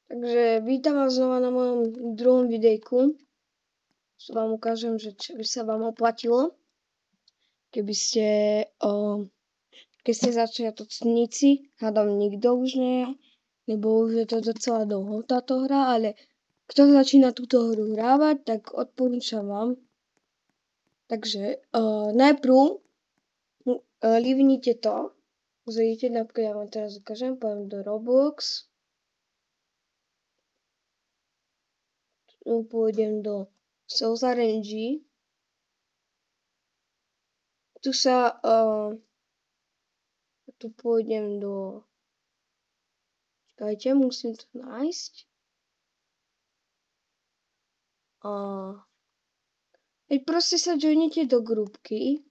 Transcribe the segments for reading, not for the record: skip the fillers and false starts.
Takže vítam vás znova na mojom druhom videjku. Vám ukážem, že či by sa vám oplatilo, keby ste, keď ste začiatečníci, hádam nikto už nie, lebo už je to docela dlho táto hra, ale kto začína túto hru hrávať, tak odporúčam vám. Takže najprv livnite to. Pozrite, napríklad ja vám teraz ukážem, poviem do Roblox. Pôjdem do Souls RNG. Tu sa, tu pôjdem do... Čakajte, musím to nájsť. Keď proste sa joinete do grupky,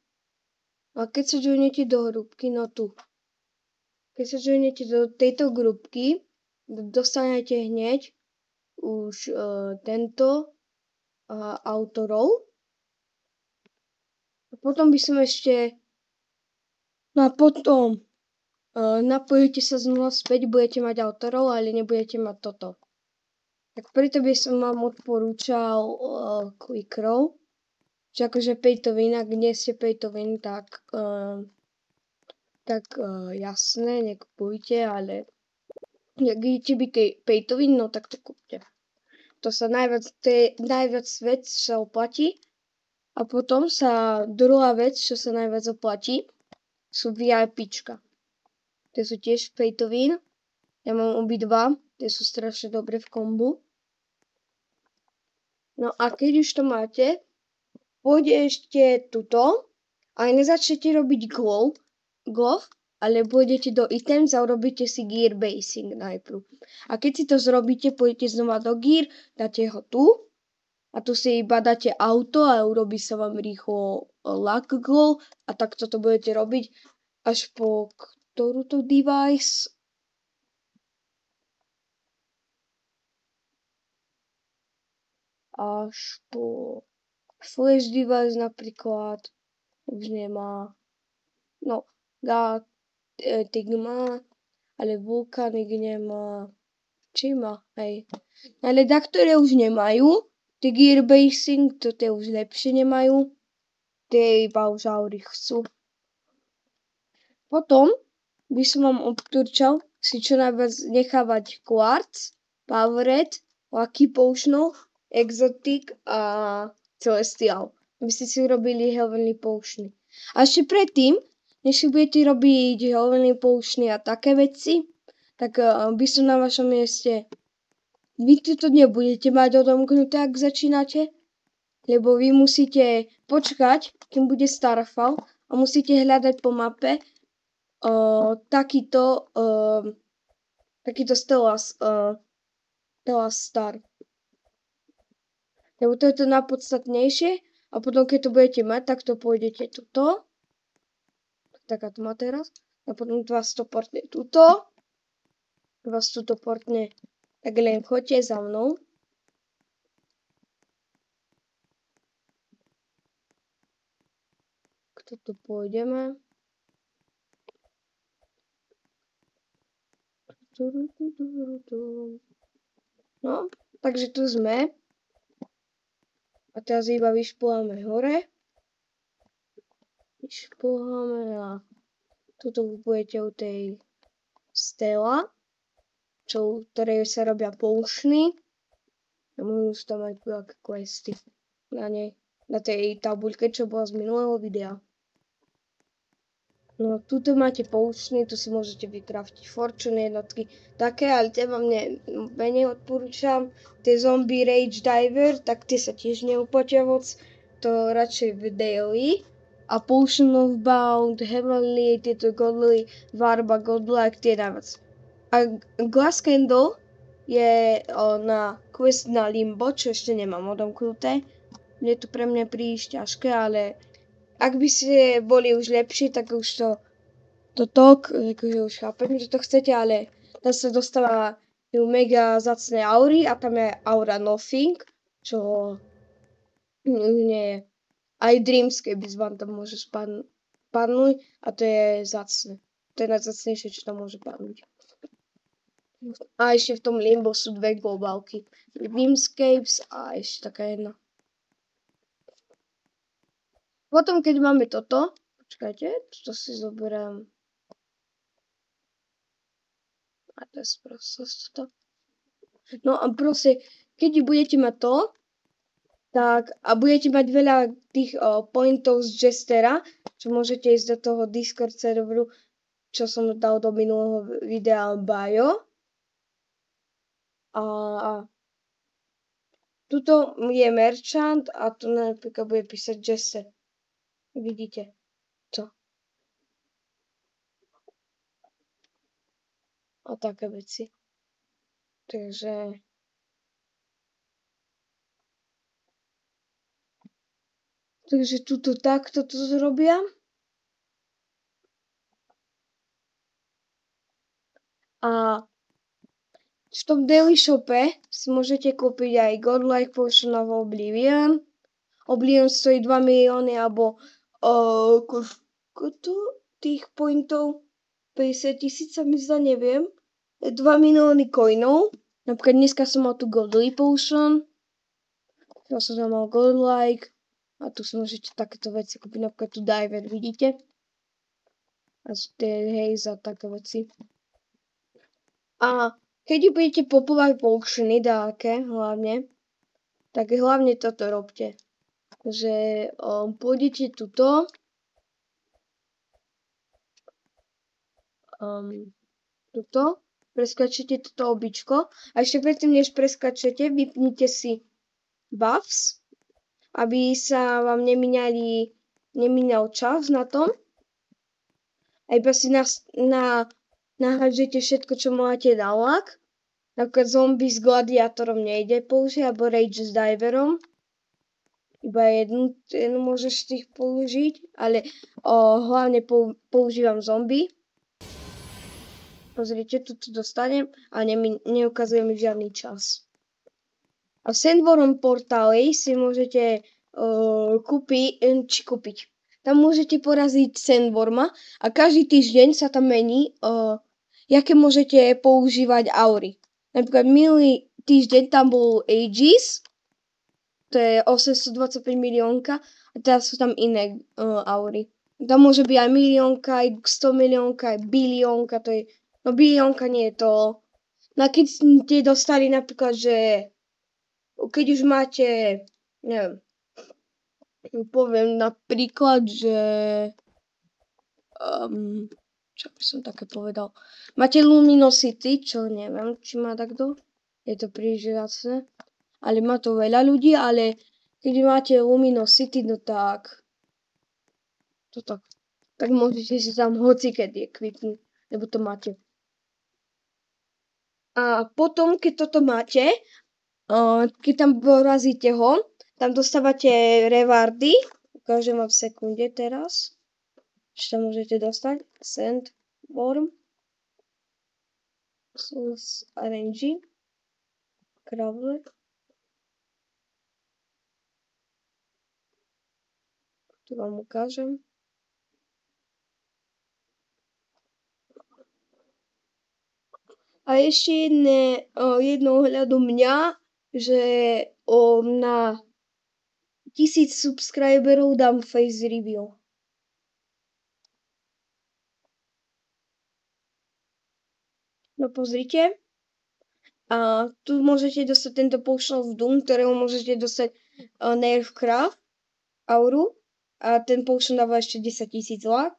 a keď sa joinete do grupky, no tu. Keď sa joinete do tejto grupky, dostanete hneď už tento autorov. A potom by som ešte... No a potom napojíte sa znova späť, budete mať autorov, ale nebudete mať toto. Tak preto by som vám odporúčal Quickrow. Čiže akože pay to win, ak nie ste pay to win, tak jasné, nekupujte, ale ak idete byť pay to win, no tak to kúpte. To je najviac vec, čo sa oplatí. A potom sa druhá vec, čo sa najviac oplatí, sú VIPčka. Tie sú tiež pay to win. Ja mám obidva, tie sú strašne dobre v kombu. No a keď už to máte, pôjdete tuto a nezačnete robiť glove, ale pôjdete do items a urobíte si gear basing najprv. A keď si to zrobíte, pôjdete znova do gear, dáte ho tu a tu si iba dáte auto a urobí sa vám rýchlo luck glow a takto to budete robiť až po ktorú to device. Až po flash device napríklad už nemá. No, Tig má, ale Vulkanik nemá. Či má, hej. Ale ktoré už nemajú, tie gearbasing, to tie už lepšie nemajú. Tie iba už aury chcú. Potom by som vám odporúčal si čo najviac nechávať Quartz, Powered, Lucky Potion, Exotic a Celestial. Aby ste si urobili Heavenly Potion. A ešte predtým, než si budete robiť Heavenly Potion a také veci, tak by som na vašom mieste... Vy to nebudete mať odomknuté, ak začínate, lebo vy musíte počkať, kým bude Starfall a musíte hľadať po mape takýto Stelas Star. Lebo to je to najpodstatnejšie a potom keď to budete mať, tak to pôjdete tuto. Taká to má teraz. A potom vás to portne tuto. Vás tuto portne. Tak len choďte za mnou. Kto tu pôjdeme? No, takže tu sme. A teraz iba vyšplháme hore. Vyšplháme a tuto budete u tej Stella, ktorej sa robia potiony. A môžu tam mať nejaké questy na nej, na tej tabuľke, čo bola z minulého videa. No, tuto máte potiony, tu si môžete vykraftiť fortune jednotky, také, ale tie vám menej odporúčam. Tie zombie rage diver, tak tie sa tiež neuplatia moc, to radšej v daily. A potion of bound, heavenly, tieto godly, varba, godlike, tie najviac. A glass candle je na quest na limbo, čo ešte nemám odomknuté. Je to pre mňa príliš ťažké, ale ak by ste boli už lepší, tak už to akože už chápem, že to chcete, ale tam sa dostáva mega zacné aury a tam je aura nothing, čo nie je. Aj Dreamscape vám tam môže padnúť a to je zacné. To je najzacnejšie, čo tam môže padnúť. A ešte v tom Limbo sú dve globálky. Dreamscapes a ešte taká jedna. Potom, keď máme toto, počkajte, to si zoberiem. A to je proste toto. No a proste, keď budete mať to, tak a budete mať veľa tých pointov z Jestera, čo môžete ísť do toho Discord serveru, čo som dal do minulého videa bio. A tuto je merchant a tu napríklad bude písať Jester. Vidíte to. A také veci. Takže tuto takto to zrobia. A v tom Daily Shope si môžete kúpiť aj Godlike Potion of Oblivion. Oblivion stojí 2 milióny alebo koľko tých pointov? 50 000 sa mi zdá, neviem. 2 milióny coinov. Napríklad dneska som mal tu Godly Potion. Ja som tam mal Godlike. A tu si môžete takéto veci kúpiť. Napríklad tu Diver, vidíte? A Haze a také veci. A keď budete popovať potiony dáke, hlavne, tak hlavne toto robte. Že pôjdete tuto. Tuto. Preskačete toto običko. A ešte predtým, než preskačete, vypnite si buffs, aby sa vám nemínal čas na tom. A iba si nahážete všetko, čo máte na lak. Napríklad zombie s gladiátorom nejde použiť, alebo rage s diverom. Iba jednu môžeš z tých použiť, ale hlavne používam zombie. Pozrite, tu dostanem a neukazuje mi žiadny čas. A v Sandworm portáli si môžete kúpiť. Tam môžete poraziť Sandworma a každý týždeň sa tam mení, jaké môžete používať aury. Napríklad minulý týždeň tam bol Aegis, to je 825 miliónka a teraz sú tam iné aury. Tam môže byť aj miliónka, aj 100 miliónka, aj biliónka, to je, no biliónka nie je to. No a keď ste dostali napríklad, že keď už máte, neviem, poviem napríklad, že čo by som také povedal, máte Luminosity, čo neviem, či má takto, je to príliš jasné, ale má to veľa ľudí, ale keď máte Luminosity, no tak tak môžete si tam hocikedy equipnúť, lebo to máte. A potom, keď toto máte, keď tam porazíte ho, tam dostávate rewardy, ukážem vám v sekunde teraz, čo tam môžete dostať, Sandworm, Souls RNG, Crawler, tu vám ukážem. A ešte jedno ohľadu mňa, že na 1000 subscriberov dám face review. No pozrite. A tu môžete dostať tento Potion of Doom, ktorého môžete dostať Nerfcraft auru. A ten Potion dáva ešte 10 000 lak.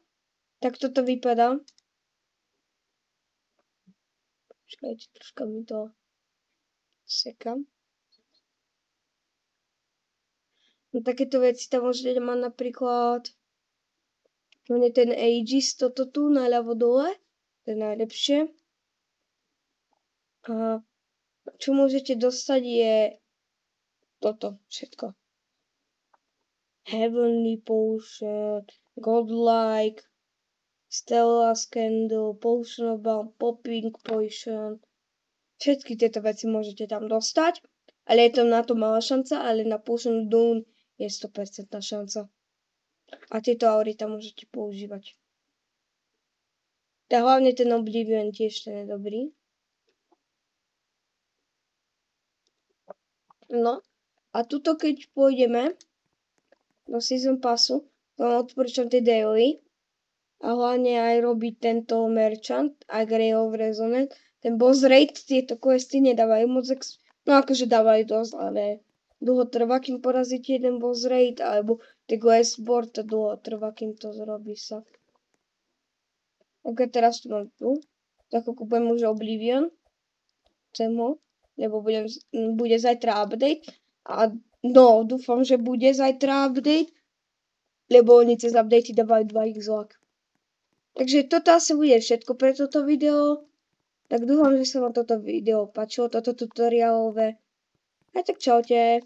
Tak toto vypadá. Počkajte, troška mi to sekam. No takéto veci tam môžete mať napríklad ten Aegis, toto tu naľavo dole. To je najlepšie. A čo môžete dostať je toto všetko. Heavenly Potion, Godlike, Stella's Candle, Potion of Balm, Popping Potion. Všetky tieto veci môžete tam dostať, ale je to na to malá šanca, ale na Potion of Doom je 100% šanca. A tieto aury tam môžete používať. Tak hlavne ten Oblivion tiež ten je dobrý. No a tuto keď pôjdeme do Season Passu, to vám odporúčam tie daily a hlavne aj robiť tento merchant a Grey of Resonance. Ten boss raid, tieto questy nedávajú moc no akože dávajú dosť, ale dlho trvá, kým porazíte jeden boss raid, alebo tie quest board, to dlho trvá, kým to zrobí sa. Ok, teraz tu mám tu. Tak kúpujem už Oblivion. Chcem ho, lebo bude zajtra update. A no, dúfam, že bude zajtra update, lebo oni cez updaty dávajú 2x lak. Takže toto asi bude všetko pre toto video. Tak dúfam, že sa vám toto video páčilo, toto tutoriálové. A tak čaute.